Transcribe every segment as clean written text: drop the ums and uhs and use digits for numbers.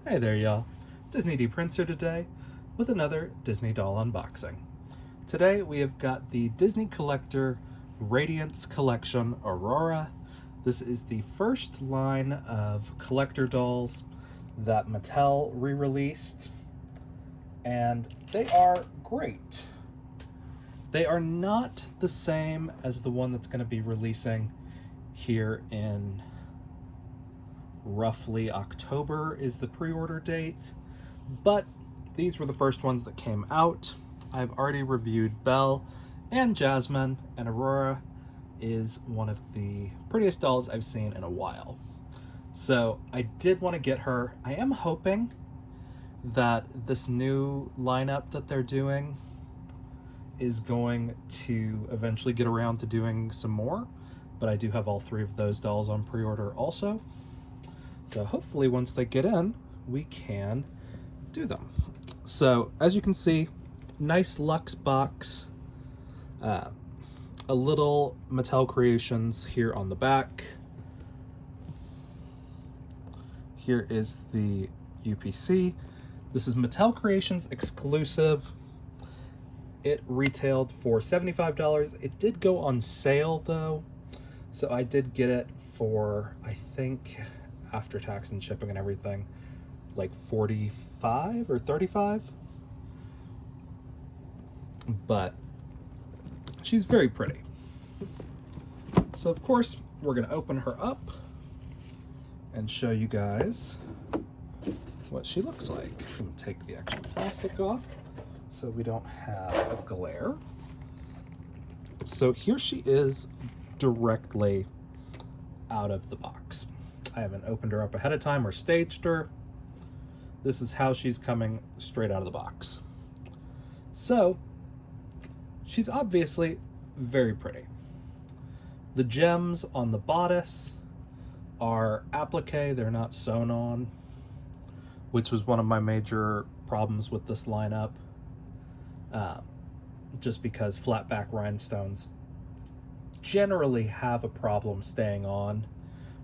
Hey there, y'all. Disney D Prince here today with another Disney doll unboxing. Today we have got the Disney Collector Radiance Collection Aurora. This is the first line of collector dolls that Mattel re-released, and they are great. They are not the same as the one that's going to be releasing here in roughly October is the pre-order date, but these were the first ones that came out. I've already reviewed Belle and Jasmine, and Aurora is one of the prettiest dolls I've seen in a while. So I did want to get her. I am hoping that this new lineup that they're doing is going to eventually get around to doing some more, but I do have all three of those dolls on pre-order also. So hopefully once they get in, we can do them. So as you can see, nice luxe box, a little Mattel Creations here on the back. Here is the UPC. This is Mattel Creations exclusive. It retailed for $75. It did go on sale though, so I did get it for, I think, after tax and shipping and everything, like 45 or 35. But she's very pretty. So of course we're gonna open her up and show you guys what she looks like. I'm gonna take the extra plastic off so we don't have a glare. So here she is directly out of the box. I haven't opened her up ahead of time or staged her. This is how she's coming straight out of the box. So, she's obviously very pretty. The gems on the bodice are applique, they're not sewn on, which was one of my major problems with this lineup. Just because flat back rhinestones generally have a problem staying on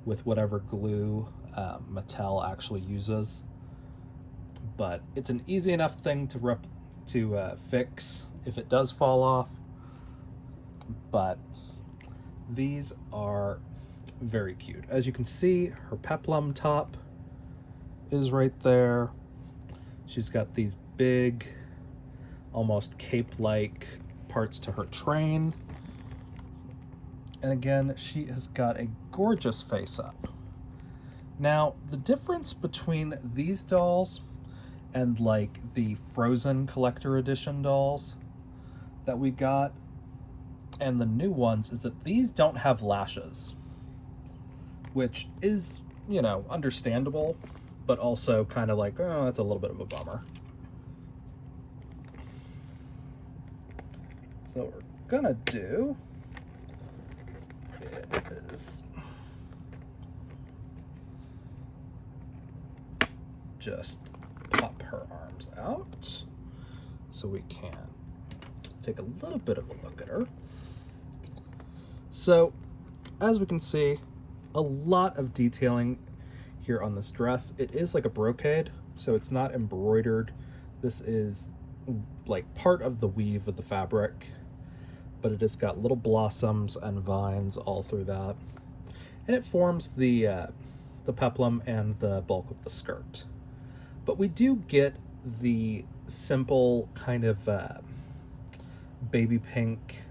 with whatever glue Mattel actually uses, but it's an easy enough thing to fix if it does fall off. But these are very cute. As you can see, her peplum top is right there. She's got these big, almost cape-like parts to her train. And again, she has got a gorgeous face up. Now, the difference between these dolls and like the Frozen Collector Edition dolls that we got and the new ones is that these don't have lashes, which is, you know, understandable, but also kind of like, oh, that's a little bit of a bummer. So what we're gonna do is just pop her arms out so we can take a little bit of a look at her. So as we can see, a lot of detailing here on this dress. It is like a brocade, so it's not embroidered. This is like part of the weave of the fabric, but it has got little blossoms and vines all through that, and it forms the peplum and the bulk of the skirt. But we do get the simple kind of baby pink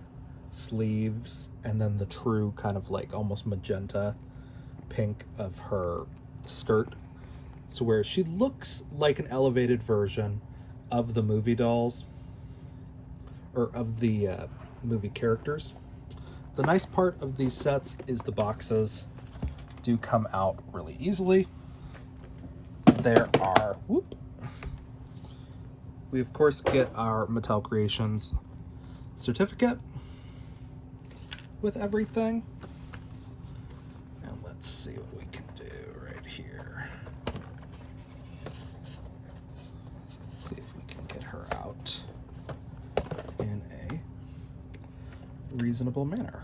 sleeves, and then the true kind of like almost magenta pink of her skirt, so where she looks like an elevated version of the movie dolls, or of the movie characters. The nice part of these sets is the boxes do come out really easily. There are, we of course get our Mattel Creations certificate with everything. And let's see what we can do right here. See if we can get her out in a reasonable manner.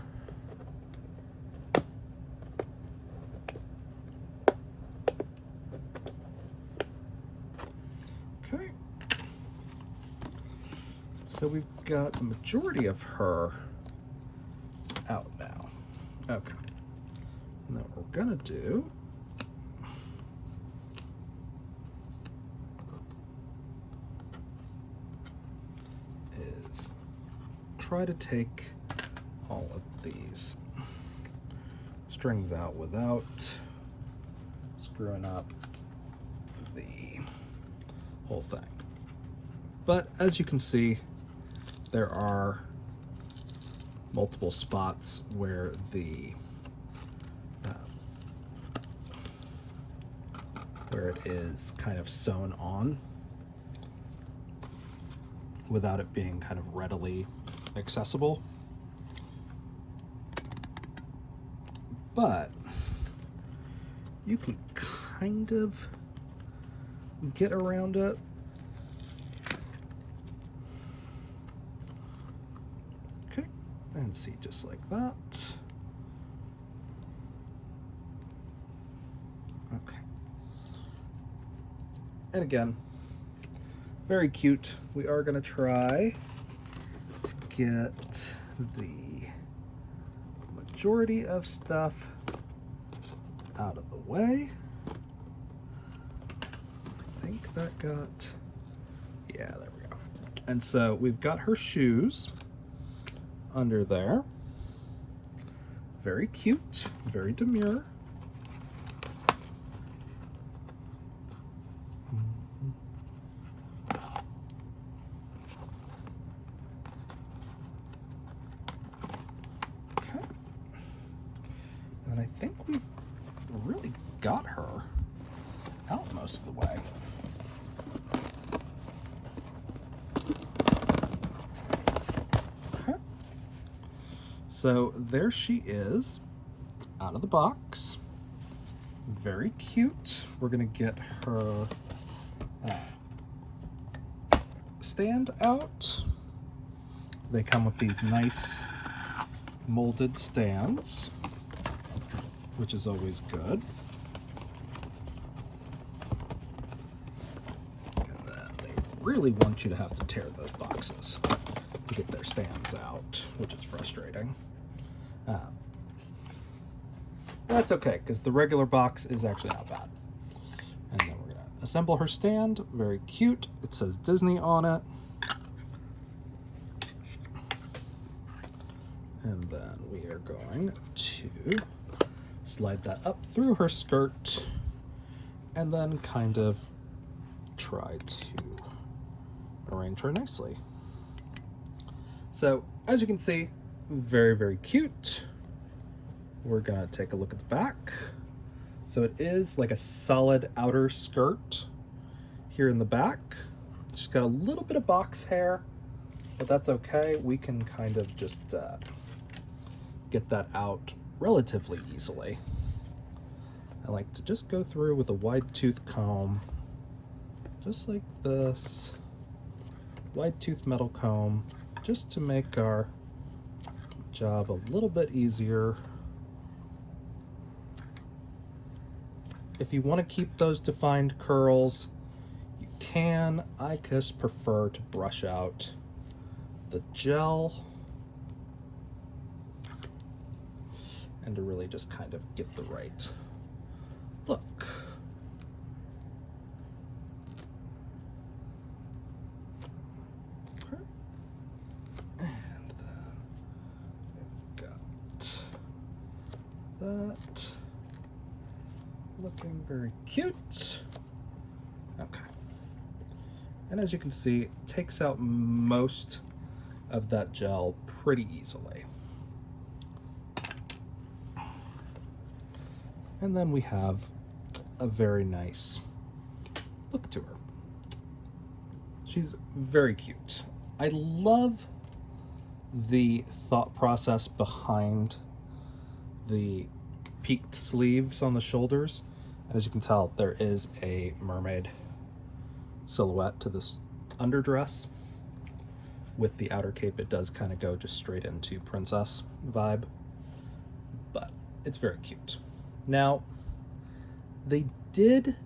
So we've got the majority of her out now. Okay. And then what we're gonna do is try to take all of these strings out without screwing up the whole thing. But as you can see, there are multiple spots where where it is kind of sewn on without it being kind of readily accessible. But you can kind of get around it. Okay, and see, just like that. Okay. And again, very cute. We are going to try to get the majority of stuff out of the way. I think that got, yeah, there we go. And so we've got her shoes under there. Very cute, very demure. And I think we've really got her out most of the way. Okay. So there she is, out of the box. Very cute. We're gonna get her stand out. They come with these nice molded stands, which is always good. And then they really want you to have to tear those boxes to get their stands out, which is frustrating. That's okay, because the regular box is actually not bad. And then we're gonna assemble her stand. Very cute. It says Disney on it. And then we are going to slide that up through her skirt and then kind of try to arrange her nicely. So as you can see, very, very cute. We're gonna take a look at the back. So it is like a solid outer skirt here in the back. She's got a little bit of box hair, but that's okay. We can kind of just get that out relatively easily. I like to just go through with a wide tooth comb, just like this. Wide tooth metal comb, just to make our job a little bit easier. If you want to keep those defined curls, you can. I just prefer to brush out the gel and to really just kind of get the right look. Okay. And then we've got that. Looking very cute. Okay. And as you can see, it takes out most of that gel pretty easily. And then we have a very nice look to her. She's very cute. I love the thought process behind the peaked sleeves on the shoulders. And as you can tell, there is a mermaid silhouette to this underdress. With the outer cape, it does kind of go just straight into princess vibe, but it's very cute. Now, they did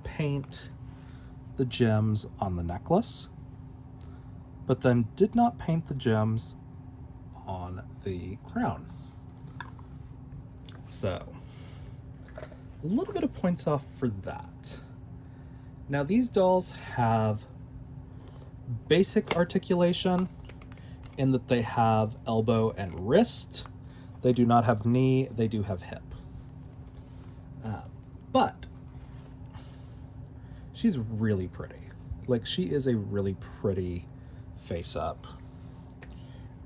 paint the gems on the necklace, but then did not paint the gems on the crown. So, a little bit of points off for that. Now, these dolls have basic articulation in that they have elbow and wrist. They do not have knee, they do have hip. But she's really pretty. Like, she is a really pretty face up.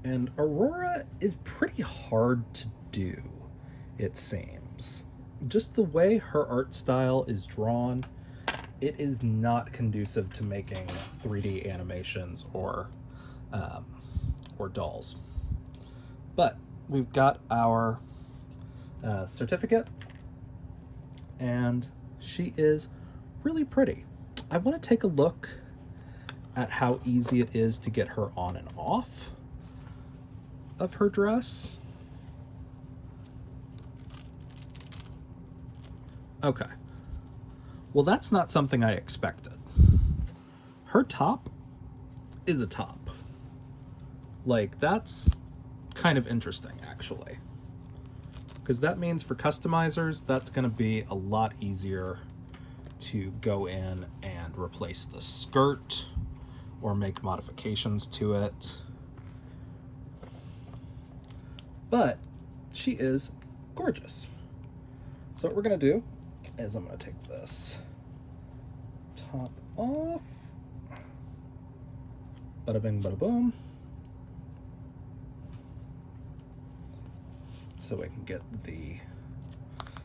And Aurora is pretty hard to do, it seems. Just the way her art style is drawn, it is not conducive to making 3D animations or dolls. But we've got our certificate, and she is really pretty. I want to take a look at how easy it is to get her on and off of her dress. Okay. Well, that's not something I expected. Her top is a top. Like, that's kind of interesting, actually. Because that means for customizers, that's going to be a lot easier to go in and replace the skirt or make modifications to it. But she is gorgeous. So what we're going to do is I'm going to take this top off. Bada bing, bada boom. So we can get the...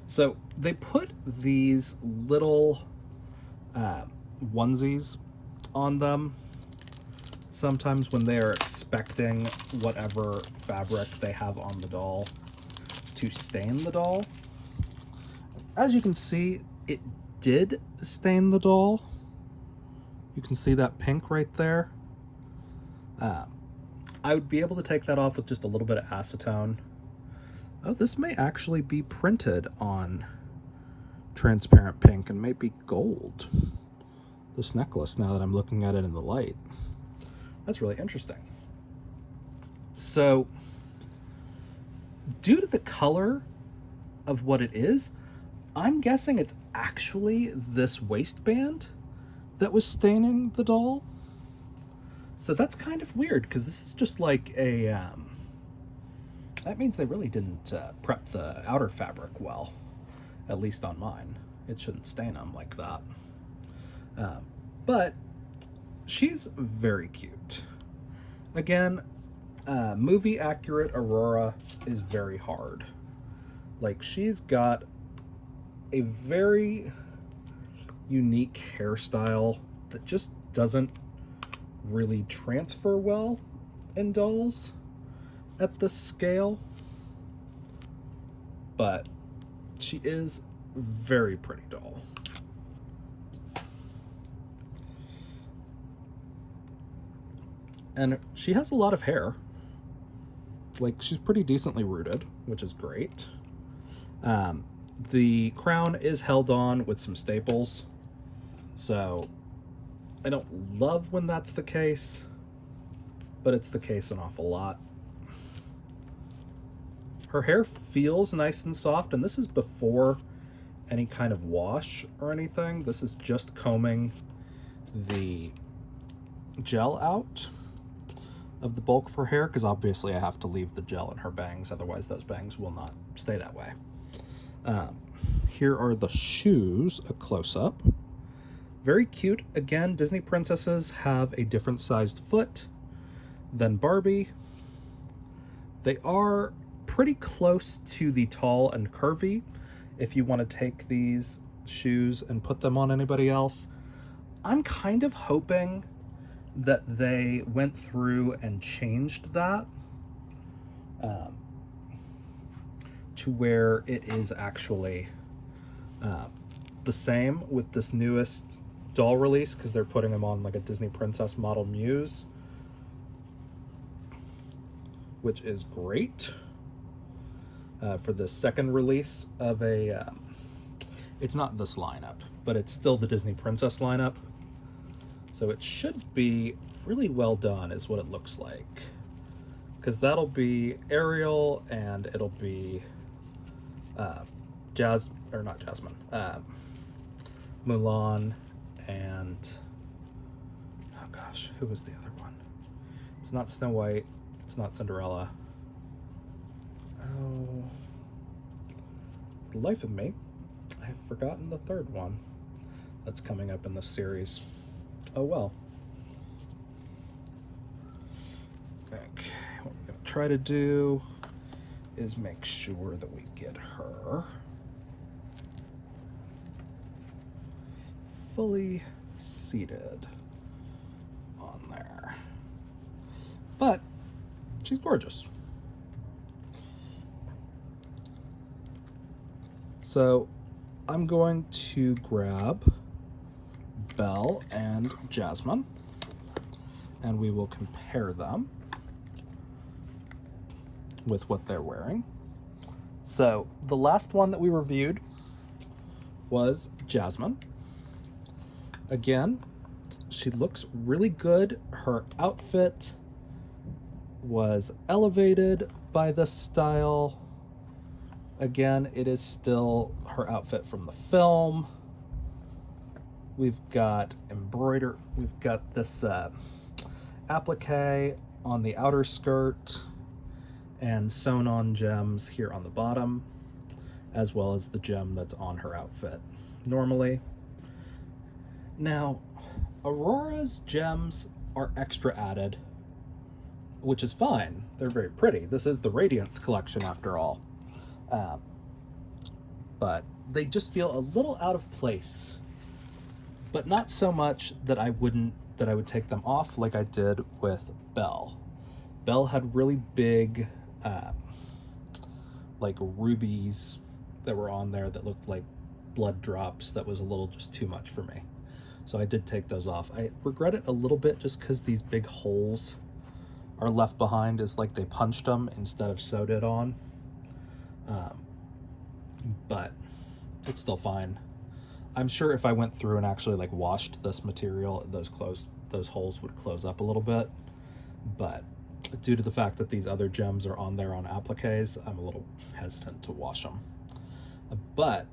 So they put these little onesies on them sometimes when they are expecting whatever fabric they have on the doll to stain the doll. As you can see, it did stain the doll. You can see that pink right there. I would be able to take that off with just a little bit of acetone. Oh, this may actually be printed on transparent pink and may be gold. This necklace, now that I'm looking at it in the light. That's really interesting. So, due to the color of what it is, I'm guessing it's actually this waistband that was staining the doll. So that's kind of weird, because this is just like a... that means they really didn't prep the outer fabric well, at least on mine. It shouldn't stain them like that. But she's very cute. Again, movie accurate Aurora is very hard. Like, she's got a very unique hairstyle that just doesn't really transfer well in dolls at this scale. But she is a very pretty doll. And she has a lot of hair. Like, she's pretty decently rooted, which is great. The crown is held on with some staples, so I don't love when that's the case, but it's the case an awful lot. Her hair feels nice and soft, and this is before any kind of wash or anything. This is just combing the gel out of the bulk of her hair, because obviously I have to leave the gel in her bangs, otherwise those bangs will not stay that way. Here are the shoes, a close-up. Very cute. Again, Disney princesses have a different sized foot than Barbie. They are pretty close to the tall and curvy if you want to take these shoes and put them on anybody else. I'm kind of hoping that they went through and changed that to where it is actually the same with this newest doll release, because they're putting them on like a Disney princess model muse, which is great. For the second release of a it's not this lineup, but it's still the Disney princess lineup. So it should be really well done is what it looks like. Because that'll be Ariel and it'll be Mulan and, oh gosh, who was the other one? It's not Snow White, it's not Cinderella. Oh, the life of me, I've forgotten the third one that's coming up in this series. Oh well. Okay, what we're gonna try to do is make sure that we get her fully seated on there. But she's gorgeous. So I'm going to grab Belle and Jasmine and we will compare them with what they're wearing. So the last one that we reviewed was Jasmine. Again, she looks really good. Her outfit was elevated by this style. Again, it is still her outfit from the film. We've got we've got this applique on the outer skirt and sewn on gems here on the bottom, as well as the gem that's on her outfit normally. Now, Aurora's gems are extra added, which is fine. They're very pretty. This is the Radiance collection after all. But they just feel a little out of place, but not so much that I would take them off like I did with Belle. Belle had really big like rubies that were on there that looked like blood drops. That was a little just too much for me. So I did take those off. I regret it a little bit just because these big holes are left behind as like they punched them instead of sewed it on. But it's still fine. I'm sure if I went through and actually like washed this material, those holes would close up a little bit. But due to the fact that these other gems are on there on appliques, I'm a little hesitant to wash them. But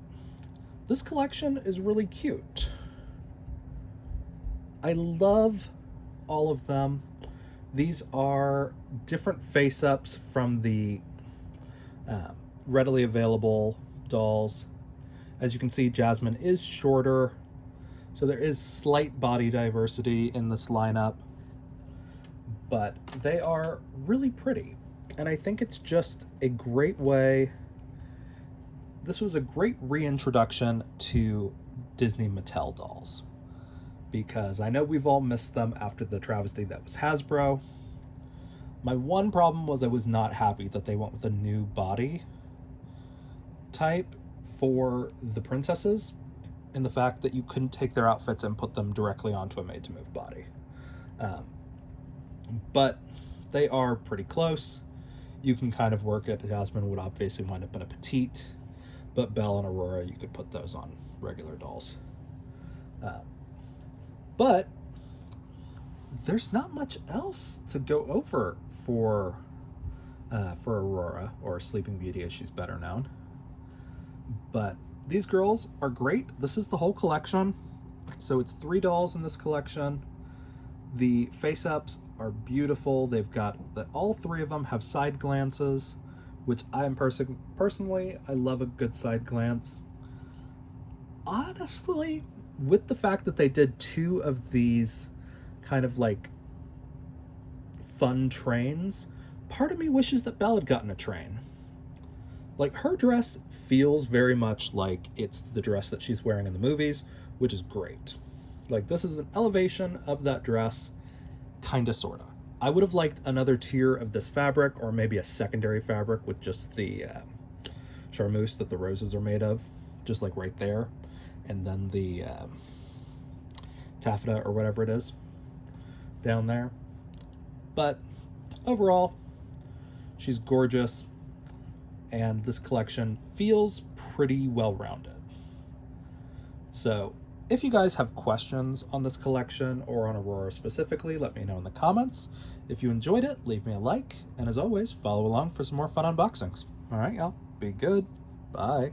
this collection is really cute. I love all of them. These are different face-ups from the readily available dolls. As you can see, Jasmine is shorter, so there is slight body diversity in this lineup, but they are really pretty. And I think it's just a great way. This was a great reintroduction to Disney Mattel dolls, because I know we've all missed them after the travesty that was Hasbro. My one problem was I was not happy that they went with a new body type for the princesses, and the fact that you couldn't take their outfits and put them directly onto a made-to-move body. But they are pretty close. You can kind of work it. Jasmine would obviously wind up in a petite, but Belle and Aurora, you could put those on regular dolls. But there's not much else to go over for Aurora, or Sleeping Beauty as she's better known. But these girls are great. This is the whole collection. So it's 3 dolls in this collection. The face-ups are beautiful. They've got all 3 of them have side glances, which I am personally, I love a good side glance. Honestly, with the fact that they did 2 of these kind of like fun trains, part of me wishes that Belle had gotten a train. Like, her dress feels very much like it's the dress that she's wearing in the movies, which is great. Like, this is an elevation of that dress, kinda sorta. I would have liked another tier of this fabric, or maybe a secondary fabric with just the charmeuse that the roses are made of, just like right there, and then the taffeta or whatever it is down there. But overall, she's gorgeous, and this collection feels pretty well-rounded. So If you guys have questions on this collection or on Aurora specifically, let me know in the comments. If you enjoyed it, leave me a like, and as always, follow along for some more fun unboxings. All right, y'all, be good. Bye.